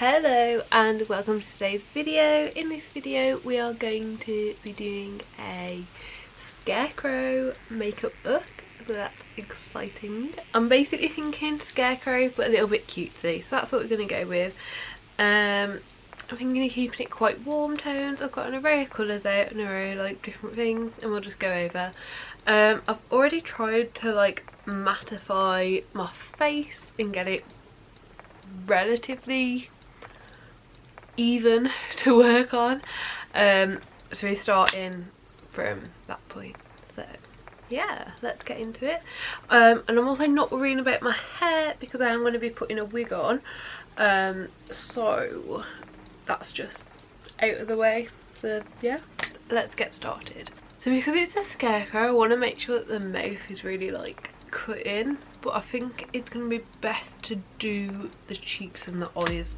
Hello and welcome to today's video. In this video we are going to be doing a Scarecrow makeup look, so that's exciting. I'm basically thinking Scarecrow but a little bit cutesy, so that's what we're going to go with. I'm thinking of keeping it quite warm tones. I've got an array of colours out and an array of like different things and we'll just go over. I've already tried to like mattify my face and get it relatively even to work on, so we're starting from that point. So yeah, let's get into it. And I'm also not worrying about my hair because I am going to be putting a wig on, so that's just out of the way. So yeah, let's get started. So because it's a Scarecrow, I want to make sure that the mouth is really like cut in, but I think it's going to be best to do the cheeks and the eyes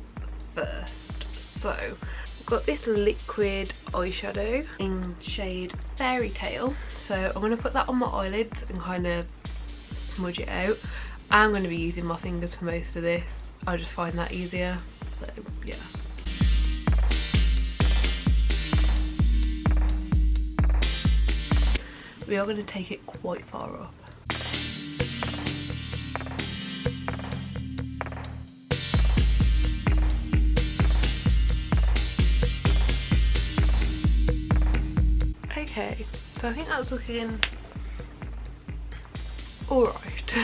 first. So I've got this liquid eyeshadow in shade Fairy Tale, so I'm going to put that on my eyelids and kind of smudge it out. I'm going to be using my fingers for most of this, I just find that easier, so yeah. We are going to take it quite far up. Okay, so I think that's looking alright.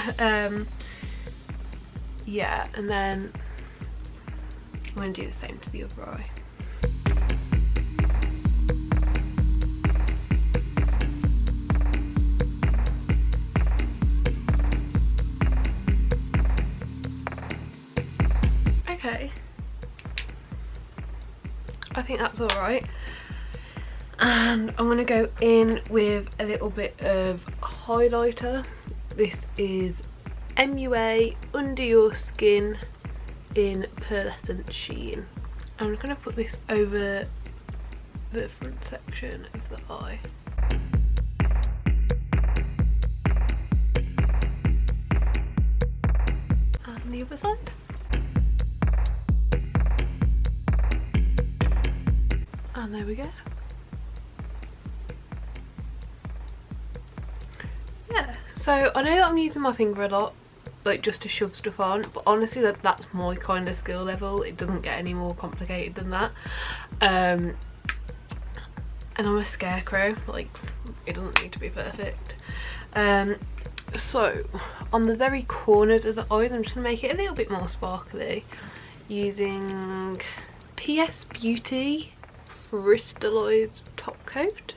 Yeah, and then I'm going to do the same to the other eye. Okay, I think that's alright. And I'm going to go in with a little bit of highlighter. This is MUA Under Your Skin in Pearlescent Sheen. I'm going to put this over the front section of the eye. And the other side. And there we go. Yeah, so I know that I'm using my finger a lot, like just to shove stuff on, but honestly that's my kind of skill level. It doesn't get any more complicated than that. And I'm a Scarecrow, like it doesn't need to be perfect. So on the very corners of the eyes I'm just going to make it a little bit more sparkly using PS Beauty Crystallized Top Coat.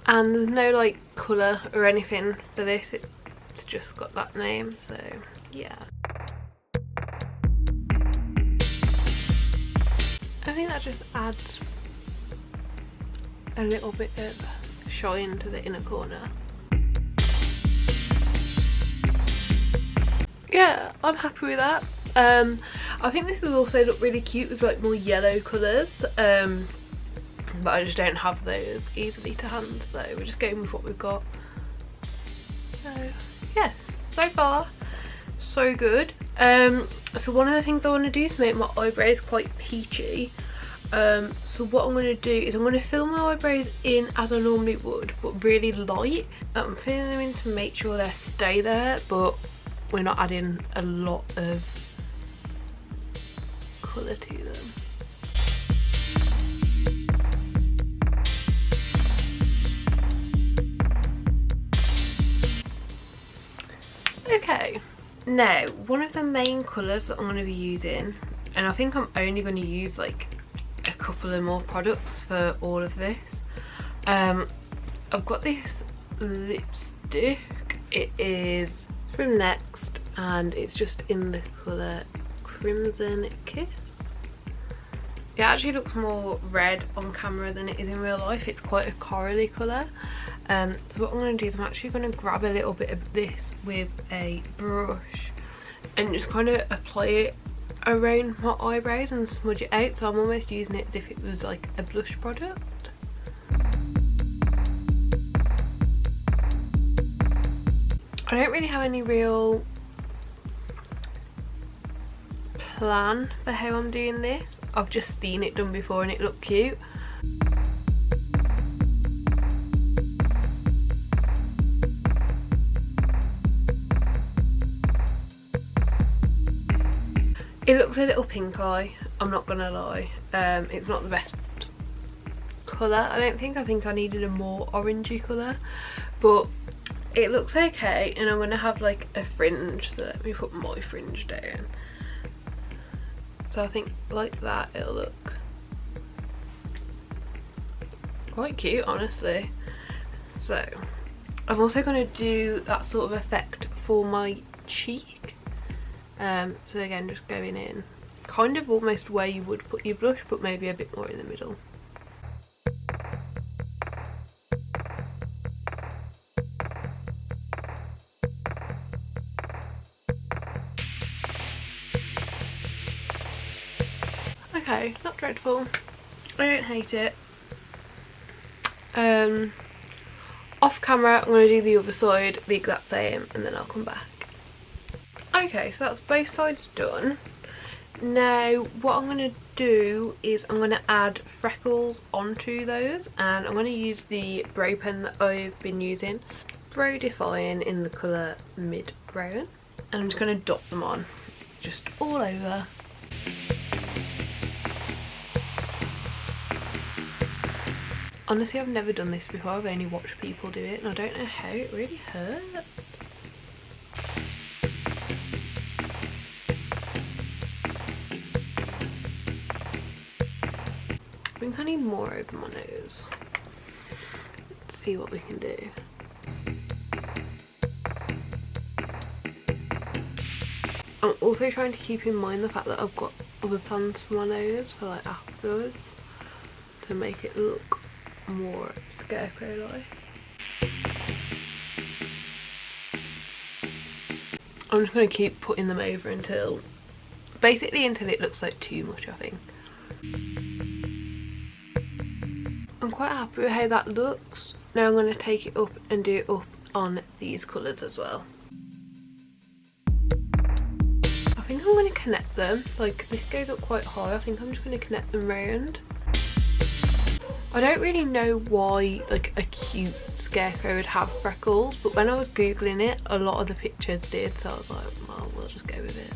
And there's no like colour or anything for this, it's just got that name, so yeah. I think that just adds a little bit of shine to the inner corner. Yeah, I'm happy with that. I think this will also look really cute with like more yellow colours. But I just don't have those easily to hand, so we're just going with what we've got. So yes, so far so good. So one of the things I want to do is make my eyebrows quite peachy. So what I'm going to do is I'm going to fill my eyebrows in as I normally would, but really light. I'm filling them in to make sure they stay there, but we're not adding a lot of colour to them. Okay, now one of the main colours that I'm going to be using, and I think I'm only going to use like a couple of more products for all of this. I've got this lipstick. It is from Next and it's just in the colour Crimson Kiss. It actually looks more red on camera than it is in real life. It's quite a corally colour. So what I'm going to do is I'm actually going to grab a little bit of this with a brush and just kind of apply it around my eyebrows and smudge it out, so I'm almost using it as if it was like a blush product. I don't really have any real plan for how I'm doing this. I've just seen it done before and it looked cute. It looks a little pink eye, I'm not gonna lie. It's not the best colour, I don't think. I think I needed a more orangey colour, but it looks okay. And I'm gonna have like a fringe, so let me put my fringe down. So I think like that it'll look quite cute, honestly. So I'm also going to do that sort of effect for my cheek. So again, just going in kind of almost where you would put your blush, but maybe a bit more in the middle. Okay, not dreadful. I don't hate it. Off camera I'm going to do the other side the exact same and then I'll come back. Okay, so that's both sides done. Now what I'm going to do is I'm going to add freckles onto those, and I'm going to use the brow pen that I've been using, Brow Define, in the colour Mid Brown, and I'm just going to dot them on just all over. Honestly, I've never done this before. I've only watched people do it and I don't know how. It really hurts. I think I need more over my nose. Let's see what we can do. I'm also trying to keep in mind the fact that I've got other plans for my nose for like afterwards to make it look more Scarecrow-like. I'm just going to keep putting them over until, basically until it looks like too much, I think. I'm quite happy with how that looks. Now I'm going to take it up and do it up on these colours as well. I think I'm going to connect them, like this goes up quite high. I think I'm just going to connect them round. I don't really know why like a cute Scarecrow would have freckles, but when I was googling it a lot of the pictures did, so I was like, well, we'll just go with it.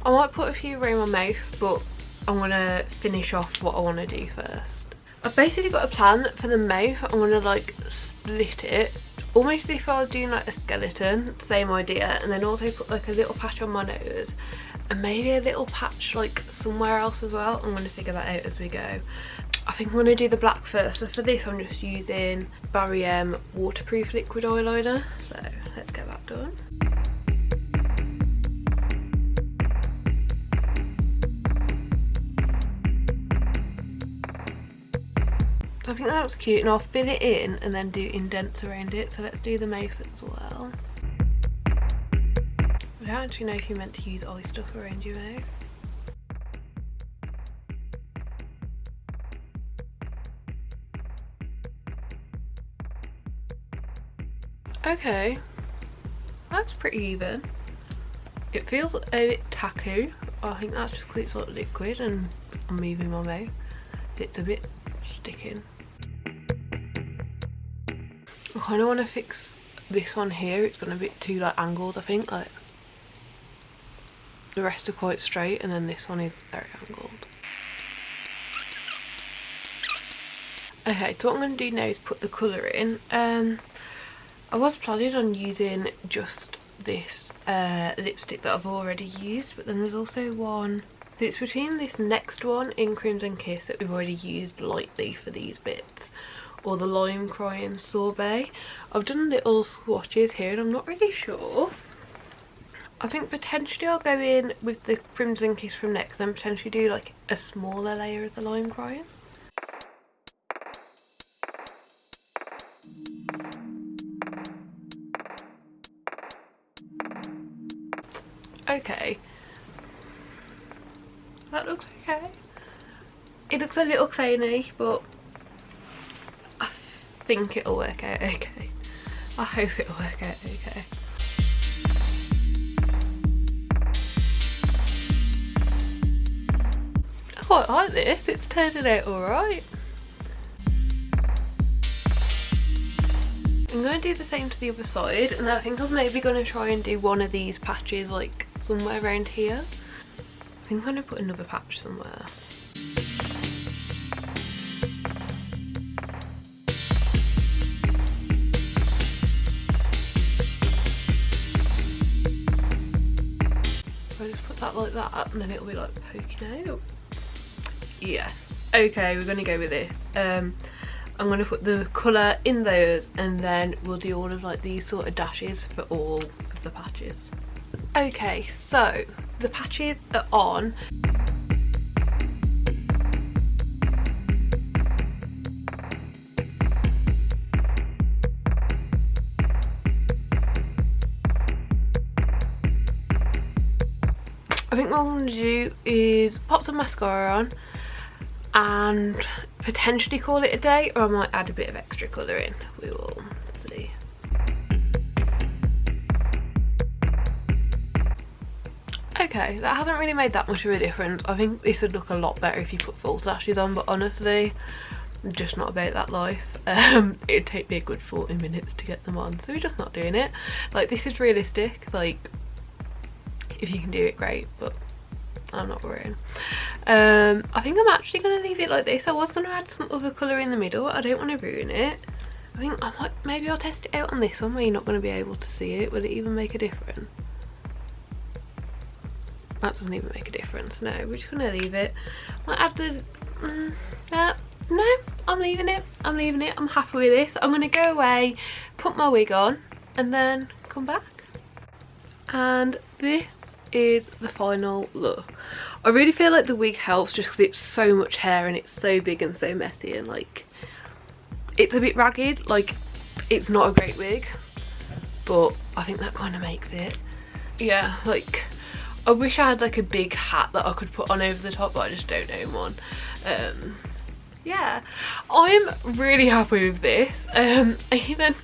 I might put a few around my mouth, but I'm gonna finish off what I want to do first. I've basically got a plan for the mouth. I'm gonna like split it almost as if I was doing like a skeleton, same idea, and then also put like a little patch on my nose and maybe a little patch like somewhere else as well. I'm going to figure that out as we go. I think I'm going to do the black first, so for this I'm just using Barry M waterproof liquid eyeliner, so let's get that done. I think that looks cute, and I'll fill it in and then do indents around it. So let's do the mouth as well. I don't actually know if you're meant to use eye stuff around your mouth. Okay, that's pretty even. It feels a bit tacky. I think that's just because it's like liquid and I'm moving my mouth. It's a bit sticking. I kind of want to fix this one here. It's gone a bit too like angled, I think. Like the rest are quite straight and then this one is very angled. Okay, so what I'm going to do now is put the colour in. I was planning on using just this lipstick that I've already used, but then there's also one, so it's between this next one in Crimson Kiss that we've already used lightly for these bits, or the Lime Crime Sorbet. I've done little swatches here and I'm not really sure. I think potentially I'll go in with the Crimson Kiss from next, then potentially do like a smaller layer of the Lime Crime. Okay, that looks okay. It looks a little clayey, but I think it'll work out okay. I hope it'll work out okay. I quite like this, it's turning out alright. I'm going to do the same to the other side, and I think I'm maybe going to try and do one of these patches like somewhere around here. I think I'm going to put another patch somewhere. I'll just put that like that, and then it'll be like poking out. Yes. Okay, we're going to go with this. I'm going to put the colour in those, and then we'll do all of like these sort of dashes for all of the patches. Okay, so the patches are on. I think what I'm going to do is pop some mascara on and potentially call it a day, or I might add a bit of extra colour in. We will see. Okay, that hasn't really made that much of a difference. I think this would look a lot better if you put false lashes on, but honestly, I'm just not about that life. It'd take me a good 40 minutes to get them on, so we're just not doing it. Like, this is realistic. Like, if you can do it, great, but I'm not worrying. I think I'm actually going to leave it like this. I was going to add some other colour in the middle. I don't want to ruin it. I think I might, maybe I'll test it out on this one where you're not going to be able to see it. Will it even make a difference? That doesn't even make a difference. No, we're just going to leave it. Might add the... no, I'm leaving it. I'm leaving it. I'm happy with this. I'm going to go away, put my wig on, and then come back. And this is the final look. I really feel like the wig helps just because it's so much hair and it's so big and so messy, and like it's a bit ragged. Like, it's not a great wig, but I think that kind of makes it. Yeah, like I wish I had like a big hat that I could put on over the top, but I just don't own one. Yeah, I'm really happy with this. I could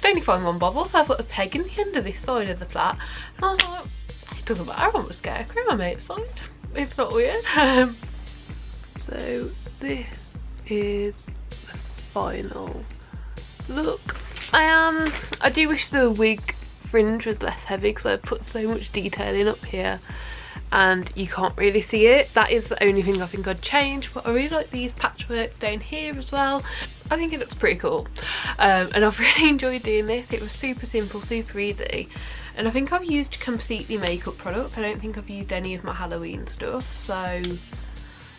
only find one bobble, so I put a peg in the end of this side of the plait, and I was like, it doesn't matter, I'm a Scarecrow, I'm outside. It's not weird. So this is the final look. I do wish the wig fringe was less heavy because I've put so much detailing up here and you can't really see it. That is the only thing I think I'd change, but I really like these patchworks down here as well. I think it looks pretty cool, and I've really enjoyed doing this. It was super simple, super easy, and I think I've used completely makeup products. I don't think I've used any of my Halloween stuff, so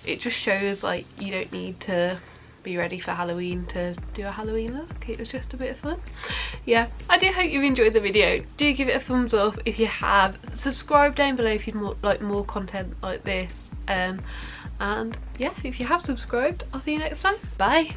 it just shows like you don't need to be ready for Halloween to do a Halloween look. It was just a bit of fun. Yeah, I do hope you've enjoyed the video. Do give it a thumbs up if you have. Subscribe down below if you'd like more content like this, and yeah, if you have subscribed, I'll see you next time. Bye.